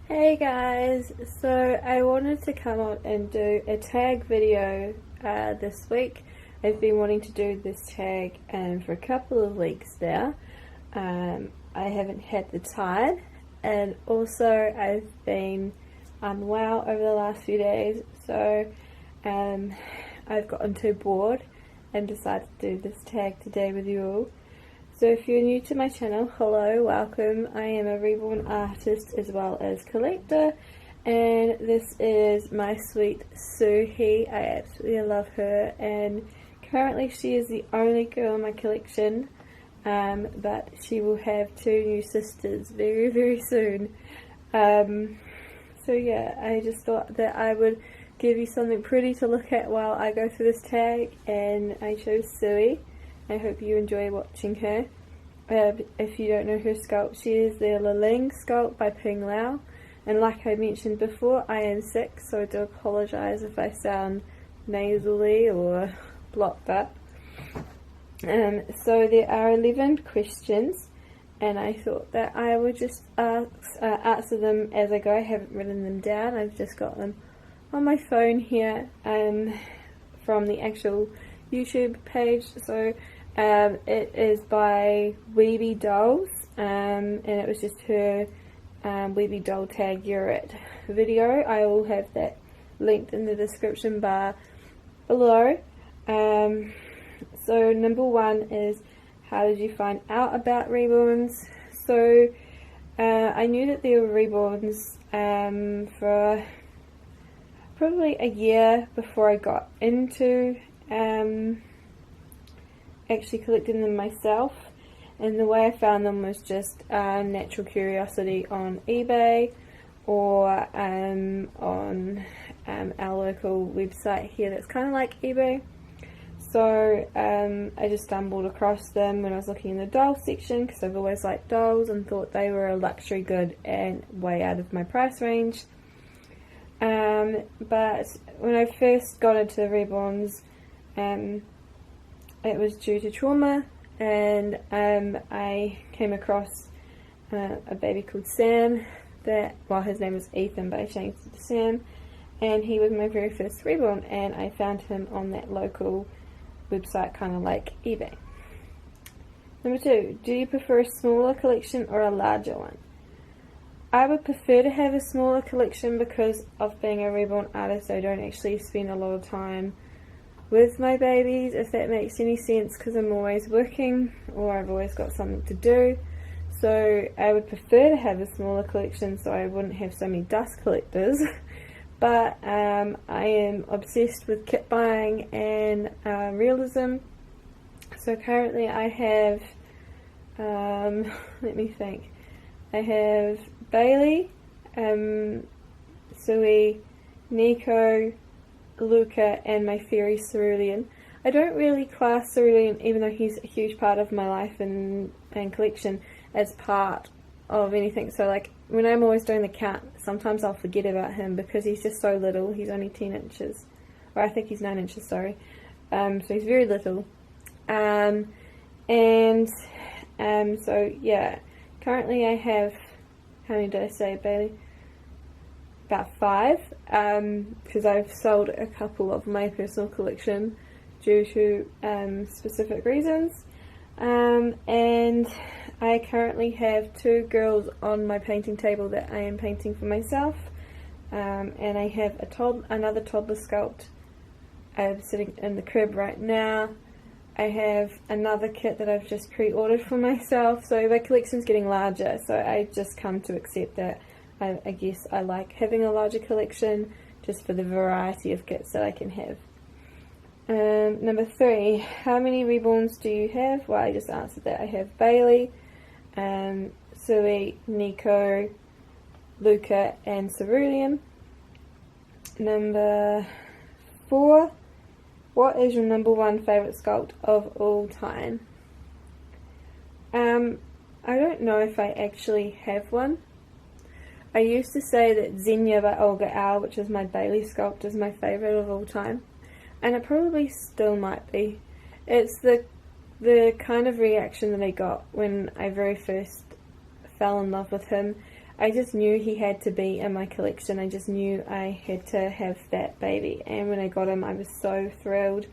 Hey guys, so I wanted to come on and do a tag video this week. I've been wanting to do this tag for a couple of weeks now. I haven't had the time, and also I've been unwell over the last few days, so I've gotten too bored and decided to do this tag today with you all. So if you're new to my channel, hello, welcome. I am a Reborn artist as well as collector, and this is my sweet Suhi. I absolutely love her, and currently she is the only girl in my collection, but she will have two new sisters very, very soon. So yeah, I just thought that I would give you something pretty to look at while I go through this tag, and I chose Suhi. I hope you enjoy watching her. If you don't know her sculpt, she is the Liling sculpt by Ping Lao, and like I mentioned before, I am sick, so I do apologise if I sound nasally or blocked up. So there are 11 questions, and I thought that I would just answer them as I go. I haven't written them down, I've just got them on my phone here from the actual YouTube page. So it is by WeebieDolls, and it was just her WeebieDoll tag you're it video. I will have that linked in the description bar below. So number one is, how did you find out about Reborns? So I knew that there were Reborns for probably a year before I got into actually collecting them myself, and the way I found them was just natural curiosity on eBay or on our local website here that's kind of like eBay. So I just stumbled across them when I was looking in the doll section, because I've always liked dolls and thought they were a luxury good and way out of my price range. But when I first got into the Reborns, it was due to trauma, and I came across a baby called Sam that, well, his name was Ethan, but I changed it to Sam, and he was my very first Reborn, and I found him on that local website, kind of like eBay. Number two, do you prefer a smaller collection or a larger one? I would prefer to have a smaller collection because of being a Reborn artist. I don't actually spend a lot of time with my babies, if that makes any sense, because I'm always working or I've always got something to do. So I would prefer to have a smaller collection so I wouldn't have so many dust collectors. But I am obsessed with kit buying and realism. So currently I have, let me think, I have Bailey, Sui, Nico, Luca, and my fairy Cerulean. I don't really class Cerulean, even though he's a huge part of my life and collection, as part of anything. So like when I'm always doing the count, sometimes I'll forget about him because he's just so little. He's only 10 inches, or I think he's 9 inches, sorry. So he's very little. So yeah, currently I have, how many did I say, Bailey? About 5, because I've sold a couple of my personal collection due to specific reasons, and I currently have 2 girls on my painting table that I am painting for myself, and I have another toddler sculpt sitting in the crib right now. I have another kit that I've just pre-ordered for myself, so my collection's getting larger, so I just come to accept that I guess I like having a larger collection just for the variety of kits that I can have. Number 3, how many Reborns do you have? Well, I just answered that. I have Bailey, Sui, Nico, Luca, and Cerulean. Number 4, what is your number 1 favourite sculpt of all time? I don't know if I actually have one. I used to say that Xenia by Olga Au, which is my Bailey sculpt, is my favourite of all time, and it probably still might be. It's the kind of reaction that I got when I very first fell in love with him. I just knew he had to be in my collection. I just knew I had to have that baby, and when I got him I was so thrilled.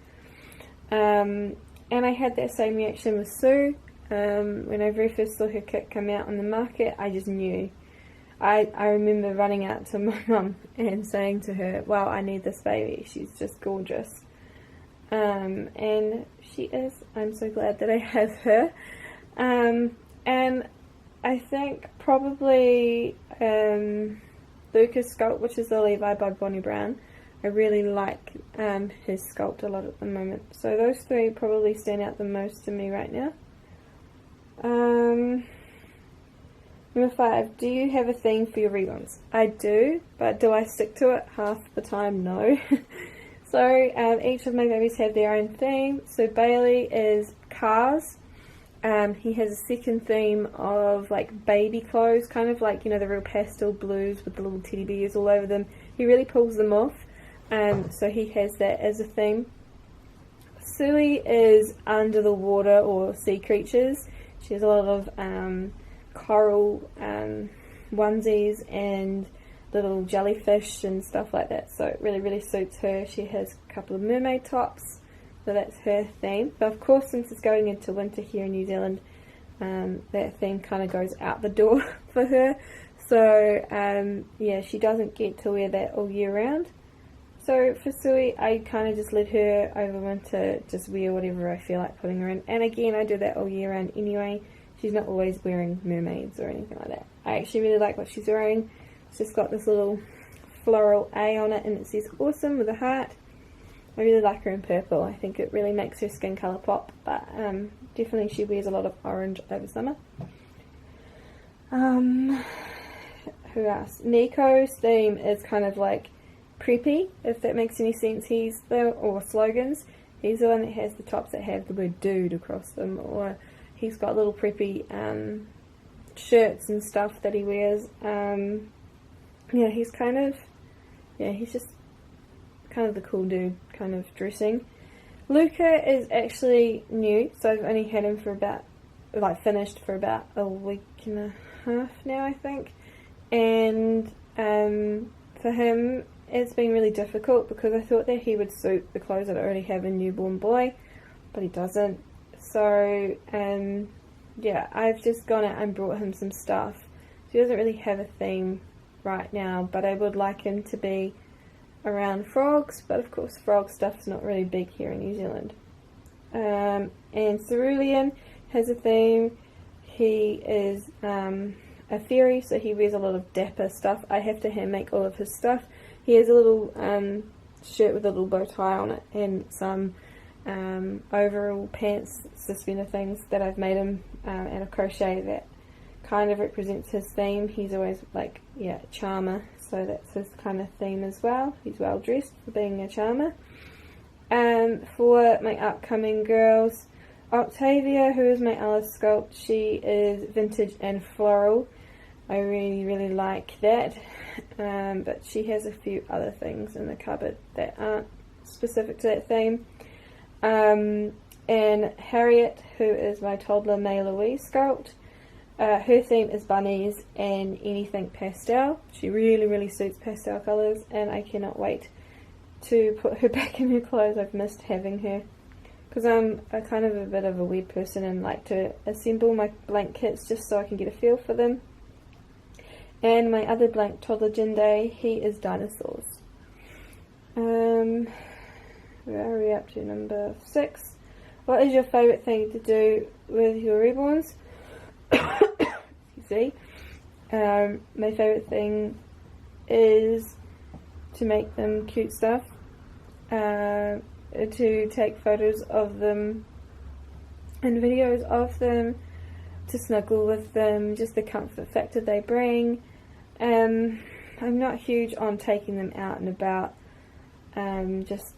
And I had that same reaction with Sue. When I very first saw her kit come out on the market, I just knew. I remember running out to my mum and saying to her, wow, I need this baby, she's just gorgeous. And she is. I'm so glad that I have her. And I think probably Lucas' sculpt, which is the Levi by Bonnie Brown. I really like his sculpt a lot at the moment. So those three probably stand out the most to me right now. Number 5, do you have a theme for your Reborns? I do, but do I stick to it? Half the time, no. So each of my babies have their own theme. So Bailey is cars. He has a second theme of like baby clothes, kind of like, you know, the real pastel blues with the little teddy bears all over them. He really pulls them off. So he has that as a theme. Suey is under the water or sea creatures. She has a lot of coral onesies and little jellyfish and stuff like that, so it really suits her. She has a couple of mermaid tops, so that's her theme. But of course, since it's going into winter here in New Zealand, that theme kind of goes out the door for her. So yeah, she doesn't get to wear that all year round. So for Suey, I kind of just let her over winter just wear whatever I feel like putting her in. And again, I do that all year round anyway. She's not always wearing mermaids or anything like that. I actually really like what she's wearing. It's just got this little floral A on it and it says awesome with a heart. I really like her in purple. I think it really makes her skin colour pop. But definitely she wears a lot of orange over summer. Who else? Nico's theme is kind of like preppy, if that makes any sense. He's the, or slogans, he's the one that has the tops that have the word dude across them, or he's got little preppy shirts and stuff that he wears. Yeah, he's kind of, yeah, he's just kind of the cool dude kind of dressing. Luca is actually new, so I've only had him for about, like finished for about a week and a half now, I think. And for him, it's been really difficult because I thought that he would suit the clothes that I already have in Newborn Boy, but he doesn't. So, yeah, I've just gone out and brought him some stuff. He doesn't really have a theme right now, but I would like him to be around frogs, but of course frog stuff's not really big here in New Zealand. And Cerulean has a theme. He is a fairy, so he wears a lot of dapper stuff. I have to hand make all of his stuff. He has a little shirt with a little bow tie on it and some overall pants, suspender things that I've made him out of crochet that kind of represents his theme. He's always like, yeah, charmer, so that's his kind of theme as well. He's well dressed for being a charmer. For my upcoming girls, Octavia, who is my Alice sculpt, she is vintage and floral. I really like that, but she has a few other things in the cupboard that aren't specific to that theme. And Harriet, who is my toddler May Louise sculpt, her theme is bunnies and anything pastel. She really suits pastel colours, and I cannot wait to put her back in her clothes. I've missed having her because I'm a kind of a bit of a weird person and like to assemble my blank kits just so I can get a feel for them. And my other blank toddler Jinde, he is dinosaurs. Where are we up to? Number 6. What is your favourite thing to do with your reborns? You see, my favourite thing is to make them cute stuff, to take photos of them and videos of them, to snuggle with them, just the comfort factor they bring. I'm not huge on taking them out and about, just,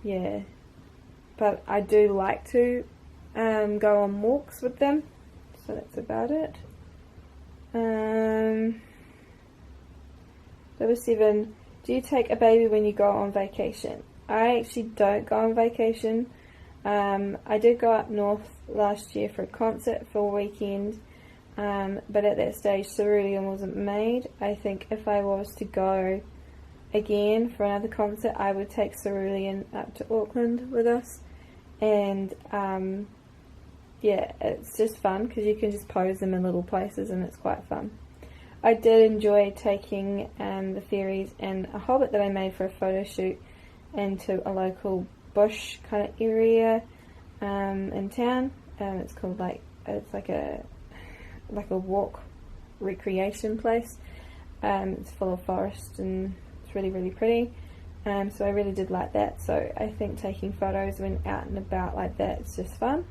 yeah, but I do like to go on walks with them, so that's about it. Number 7, do you take a baby when you go on vacation? I actually don't go on vacation. I did go up north last year for a concert for a weekend, but at that stage cerulean wasn't made. I think if I was to go again for another concert, I would take cerulean up to Auckland with us, and yeah, it's just fun because you can just pose them in little places and it's quite fun. I did enjoy taking the fairies and a hobbit that I made for a photo shoot into a local bush kind of area in town. It's called it's like a walk recreation place. It's full of forest and it's really, really pretty. So I really did like that. So I think taking photos when out and about like that is just fun.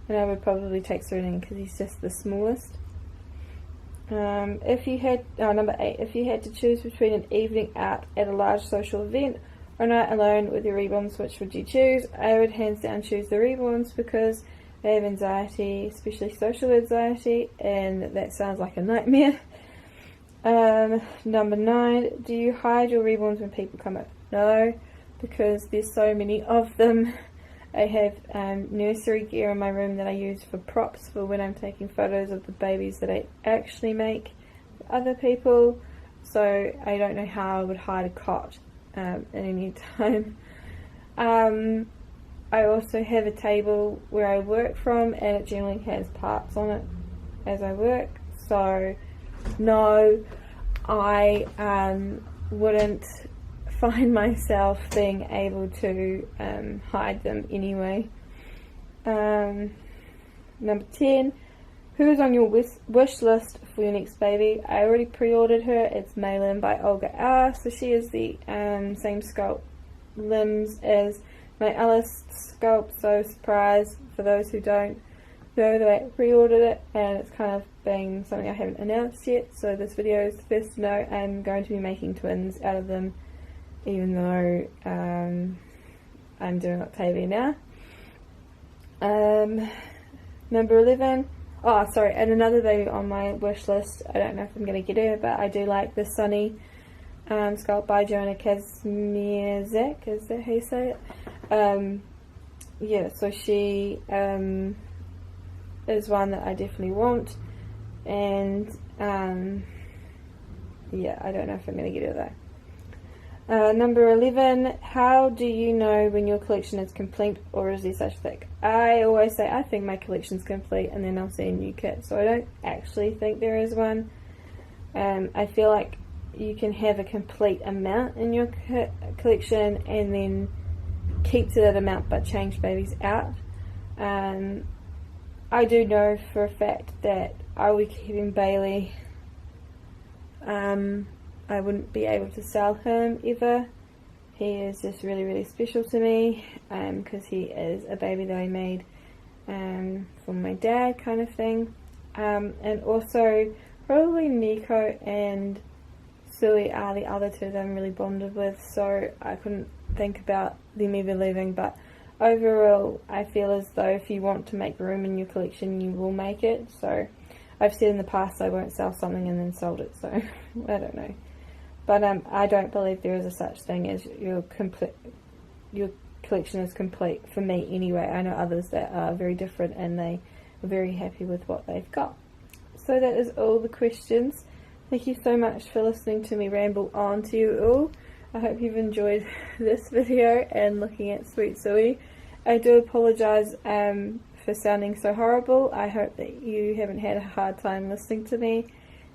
And I would probably take cerulean because he's just the smallest. Number 8, if you had to choose between an evening out at a large social event or a night alone with your Reborns, which would you choose? I would hands down choose the Reborns because I have anxiety, especially social anxiety, and that sounds like a nightmare. Number 9, do you hide your Reborns when people come up? No, because there's so many of them. I have nursery gear in my room that I use for props for when I'm taking photos of the babies that I actually make for other people, so I don't know how I would hide a cot at any time. I also have a table where I work from, and it generally has parts on it as I work, so no, I wouldn't find myself being able to hide them anyway. Number 10, who is on your wish list for your next baby? I already pre-ordered her. It's Malin by Olga R. So she is the same sculpt limbs as my Alice sculpt, so surprise for those who don't know that I pre-ordered it, and it's kind of been something I haven't announced yet, so this video is the first to know. I'm going to be making twins out of them, even though I'm doing Octavia now. Number 11, and another baby on my wish list. I don't know if I'm going to get her, but I do like the Sunny sculpt by Joanna Kazmierzak, is that how you say it? Yeah, so she is one that I definitely want, and yeah, I don't know if I'm going to get her though. Number 11, how do you know when your collection is complete, or is there such a thing? I always say I think my collection's complete, and then I'll see a new kit, so I don't actually think there is one. I feel like you can have a complete amount in your collection and then keep to that amount but change babies out. I do know for a fact that I will be keeping Bailey. I wouldn't be able to sell him ever. He is just really, really special to me because he is a baby that I made for my dad, kind of thing. And also probably Nico and Sui are the other two that I'm really bonded with, so I couldn't think about them ever leaving. But overall, I feel as though if you want to make room in your collection, you will make it. So I've said in the past I won't sell something and then sold it, so I don't know. But I don't believe there is a such thing as your collection is complete, for me anyway. I know others that are very different and they are very happy with what they've got. So that is all the questions. Thank you so much for listening to me ramble on to you all. I hope you've enjoyed this video and looking at Sweet Sui. I do apologise for sounding so horrible. I hope that you haven't had a hard time listening to me.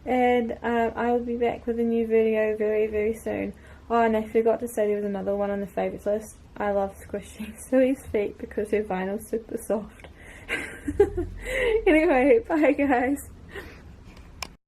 And I will be back with a new video very, very soon. Oh, and I forgot to say there was another one on the favourites list. I love squishing Sui's feet because her vinyl's super soft. Anyway, bye guys.